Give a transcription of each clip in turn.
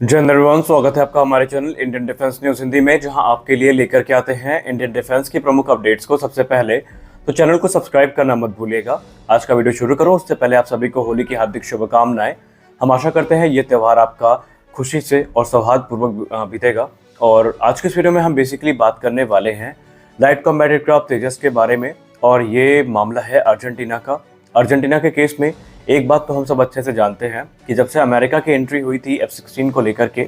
जय हिंद एवरीवन, स्वागत है आपका हमारे channel Indian defence news Hindi में, जहां आपके लिए लेकर के आते हैं इंडियन डिफेंस की प्रमुख अपडेट्स को सबसे पहले। तो चैनल को सब्सक्राइब करना मत भूलिएगा। आज का वीडियो शुरू करो उससे पहले आप सभी को होली की हार्दिक शुभकामनाएं। हम आशा करते हैं ये त्यौहार आपका खुशी से और सौहार्दपूर्वक बीतेगा। और आज के इस वीडियो में हम बेसिकली बात करने वाले हैं लाइट कॉम्बैट एयरक्राफ्ट तेजस के बारे में। और ये मामला है अर्जेंटीना का। अर्जेंटीना के केस में एक बात तो हम सब अच्छे से जानते हैं कि जब से अमेरिका की एंट्री हुई थी F-16 को लेकर के,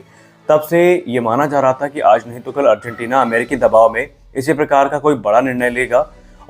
तब से ये माना जा रहा था कि आज नहीं तो कल अर्जेंटीना अमेरिकी दबाव में इसी प्रकार का कोई बड़ा निर्णय लेगा।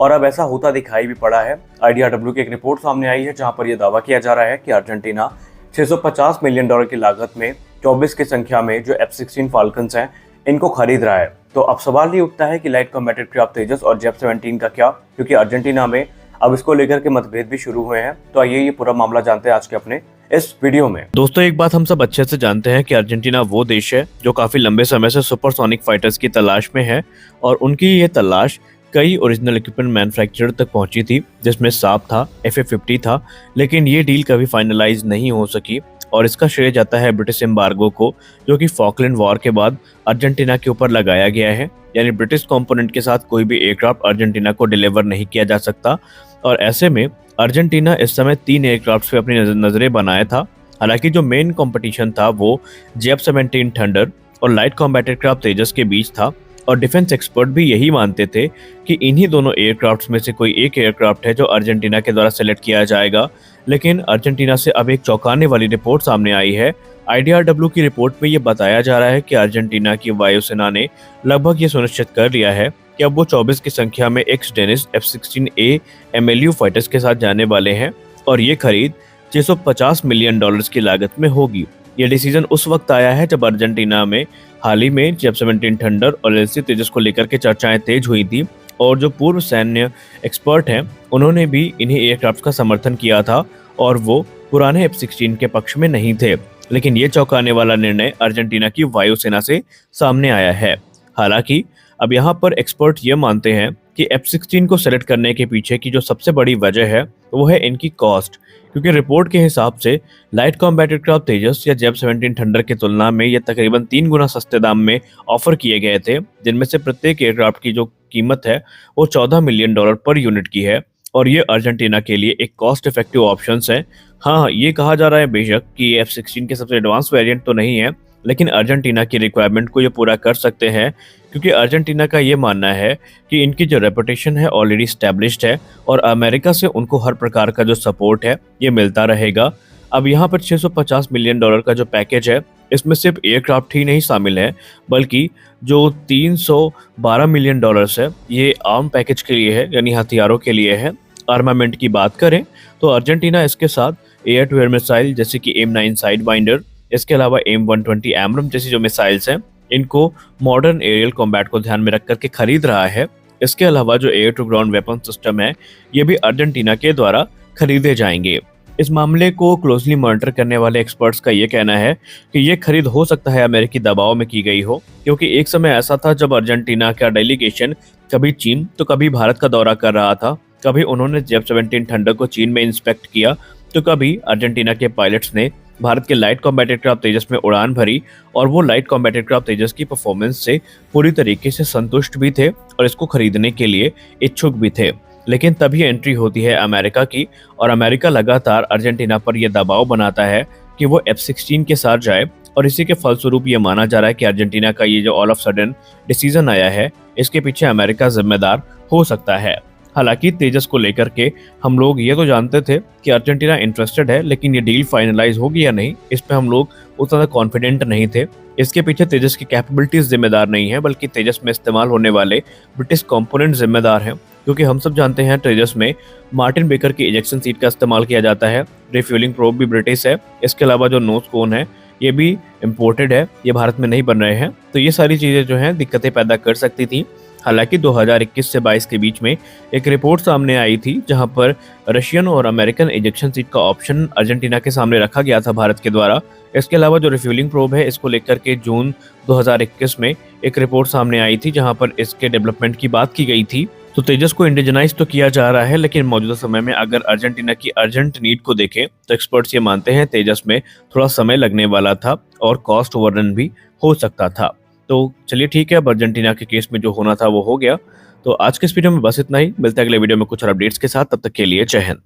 और अब ऐसा होता दिखाई भी पड़ा है। IDRW की एक रिपोर्ट सामने आई है जहां पर यह दावा किया जा रहा है कि अर्जेंटीना 650 मिलियन डॉलर की लागत में 24 की संख्या में जो F-16 फाल्कन्स हैं इनको खरीद रहा है। तो अब सवाल ये उठता है कि लाइट कॉम्बैट एयरक्राफ्ट तेजस और JF-17 का क्या, क्योंकि अर्जेंटीना में अब इसको लेकर के मतभेद भी शुरू हुए हैं। तो आइए ये पूरा मामला जानते हैं आज के अपने इस वीडियो में। दोस्तों, एक बात हम सब अच्छे से जानते हैं कि अर्जेंटीना वो देश है जो काफी लंबे समय से सुपरसोनिक फाइटर्स की तलाश में है, और उनकी ये तलाश कई ओरिजिनल इक्विपमेंट मैन्युफैक्चरर तक पहुंची थी, जिसमें साप था, FA-50 था, लेकिन ये डील कभी फाइनलाइज नहीं हो सकी। और इसका श्रेय जाता है ब्रिटिश एम्बार्गो को, जो कि फॉकलैंड वॉर के बाद अर्जेंटीना के ऊपर लगाया गया है। यानी ब्रिटिश कंपोनेंट के साथ कोई भी एयरक्राफ्ट अर्जेंटीना को डिलीवर नहीं किया जा सकता। और ऐसे में अर्जेंटीना इस समय 3 एयरक्राफ्ट पे अपनी नजरें बनाया था। हालांकि जो मेन कंपटीशन था वो JF-17 थंडर और लाइट कॉम्बैट एयरक्राफ्ट तेजस के बीच था। और डिफेंस एक्सपर्ट भी यही मानते थे कि इन्हीं दोनों एयरक्राफ्ट्स में से कोई एक एयरक्राफ्ट है जो अर्जेंटीना के द्वारा सेलेक्ट किया जाएगा। लेकिन अर्जेंटीना से अब एक चौंकाने वाली रिपोर्ट सामने आई है। IDRW की रिपोर्ट में ये बताया जा रहा है कि अर्जेंटीना की वायुसेना ने लगभग ये सुनिश्चित कर लिया है कि अब वो 24 की संख्या में x Dennis F-16A MLU fighters के साथ जाने वाले हैं, और ये खरीद 650 मिलियन डॉलर्स की लागत में होगी। ये डिसीजन उस वक्त आया है जब अर्जेंटीना में हाल ही में JF-17 थंडर और LC तेजस को लेकर के चर्चाएं तेज हुई थी, और जो पूर्व सैन्य एक्सपर्ट हैं उन्होंने भी इन्हीं एयरक्राफ्ट का समर्थन किया था, और वो पुराने F-16 के पक्ष में नहीं थे। लेकिन ये चौंकाने वाला निर्णय अर्जेंटीना की वायुसेना से सामने आया है। हालांकि अब यहाँ पर एक्सपर्ट ये मानते हैं कि F-16 को सेलेक्ट करने के पीछे की जो सबसे बड़ी वजह है वो है इनकी कॉस्ट, क्योंकि रिपोर्ट के हिसाब से लाइट कॉम्बैट एयरक्राफ्ट तेजस या JF-17 थंडर की तुलना में ये तकरीबन 3 गुना सस्ते दाम में ऑफर किए गए थे, जिनमें से प्रत्येक एयरक्राफ्ट की जो कीमत है वो 14 मिलियन डॉलर पर यूनिट की है। और ये अर्जेंटीना के लिए एक कॉस्ट इफेक्टिव ऑप्शन है। हाँ, ये कहा जा रहा है बेशक कि F-16 के सबसे एडवांस वेरिएंट तो नहीं है, लेकिन अर्जेंटीना की रिक्वायरमेंट को ये पूरा कर सकते हैं, क्योंकि अर्जेंटीना का ये मानना है कि इनकी जो रेपुटेशन है ऑलरेडी स्टैब्लिश्ड है, और अमेरिका से उनको हर प्रकार का जो सपोर्ट है ये मिलता रहेगा। अब यहाँ पर 650 मिलियन डॉलर का जो पैकेज है, इसमें सिर्फ एयरक्राफ्ट ही नहीं शामिल है, बल्कि जो 312 मिलियन डॉलर्स है ये आर्म पैकेज के लिए है, यानी हथियारों के लिए है। आर्मामेंट की बात करें तो अर्जेंटीना इसके साथ एयर टू एयर मिसाइल जैसे कि AIM-9 साइड बाइंडर, इसके अलावा AIM-120 एमरम जैसी जो मिसाइल्स हैं, इनको मॉडर्न एरियल कॉम्बैट को ध्यान में रख करके खरीद रहा है। इसके अलावा जो air to ground weapon system है ये भी अर्जेंटीना के द्वारा खरीदे जाएंगे। इस मामले को क्लोजली मॉनिटर करने वाले एक्सपर्ट्स का ये कहना है कि ये खरीद हो सकता है अमेरिकी दबाव में की गई हो, क्योंकि एक समय ऐसा था जब अर्जेंटीना का डेलीगेशन कभी चीन तो कभी भारत का दौरा कर रहा था। कभी उन्होंने JF-17 थंडर को चीन में इंस्पेक्ट किया, तो कभी अर्जेंटीना के पायलट्स ने भारत के लाइट कॉम्बैट एयरक्राफ्ट तेजस में उड़ान भरी, और वो लाइट कॉम्बैट एयरक्राफ्ट तेजस की परफॉर्मेंस से पूरी तरीके से संतुष्ट भी थे और इसको खरीदने के लिए इच्छुक भी थे। लेकिन तभी एंट्री होती है अमेरिका की, और अमेरिका लगातार अर्जेंटीना पर यह दबाव बनाता है कि वो F-16 के साथ जाए, और इसी के फलस्वरूप ये माना जा रहा है कि अर्जेंटीना का ये जो ऑल ऑफ सडन डिसीजन आया है इसके पीछे अमेरिका जिम्मेदार हो सकता है। हालांकि तेजस को लेकर के हम लोग ये तो जानते थे कि अर्जेंटीना इंटरेस्टेड है, लेकिन ये डील फाइनलाइज होगी या नहीं इस पे हम लोग उतना कॉन्फिडेंट नहीं थे। इसके पीछे तेजस की कैपेबिलिटीज जिम्मेदार नहीं है, बल्कि तेजस में इस्तेमाल होने वाले ब्रिटिश कंपोनेंट जिम्मेदार हैं, क्योंकि हम सब जानते हैं तेजस में मार्टिन बेकर की इजेक्शन सीट का इस्तेमाल किया जाता है। रिफ्यूलिंग प्रोब भी ब्रिटिश है। इसके अलावा जो नोज कोन है ये भी इम्पोर्टेड है, ये भारत में नहीं बन रहे हैं। तो ये सारी चीज़ें जो हैं दिक्कतें पैदा कर सकती थी। हालांकि 2021 से 22 के बीच में एक रिपोर्ट सामने आई थी जहां पर रशियन और अमेरिकन इजेक्शन सीट का ऑप्शन अर्जेंटीना के सामने रखा गया था भारत के द्वारा। इसके अलावा जो रिफ्यूलिंग प्रोब है इसको लेकर के जून 2021 में एक रिपोर्ट सामने आई थी जहां पर इसके डेवलपमेंट की बात की गई थी। तो तेजस को इंडिजनाइज तो किया जा रहा है, लेकिन मौजूदा समय में अगर अर्जेंटीना की अर्जेंट नीड को देखें तो एक्सपर्ट्स ये मानते हैं तेजस में थोड़ा समय लगने वाला था और कॉस्ट ओवररन भी हो सकता था। तो चलिए ठीक है, अब अर्जेंटीना के केस में जो होना था वो हो गया। तो आज के इस वीडियो में बस इतना ही, मिलते हैं अगले वीडियो में कुछ और अपडेट्स के साथ। तब तक के लिए जय हिंद।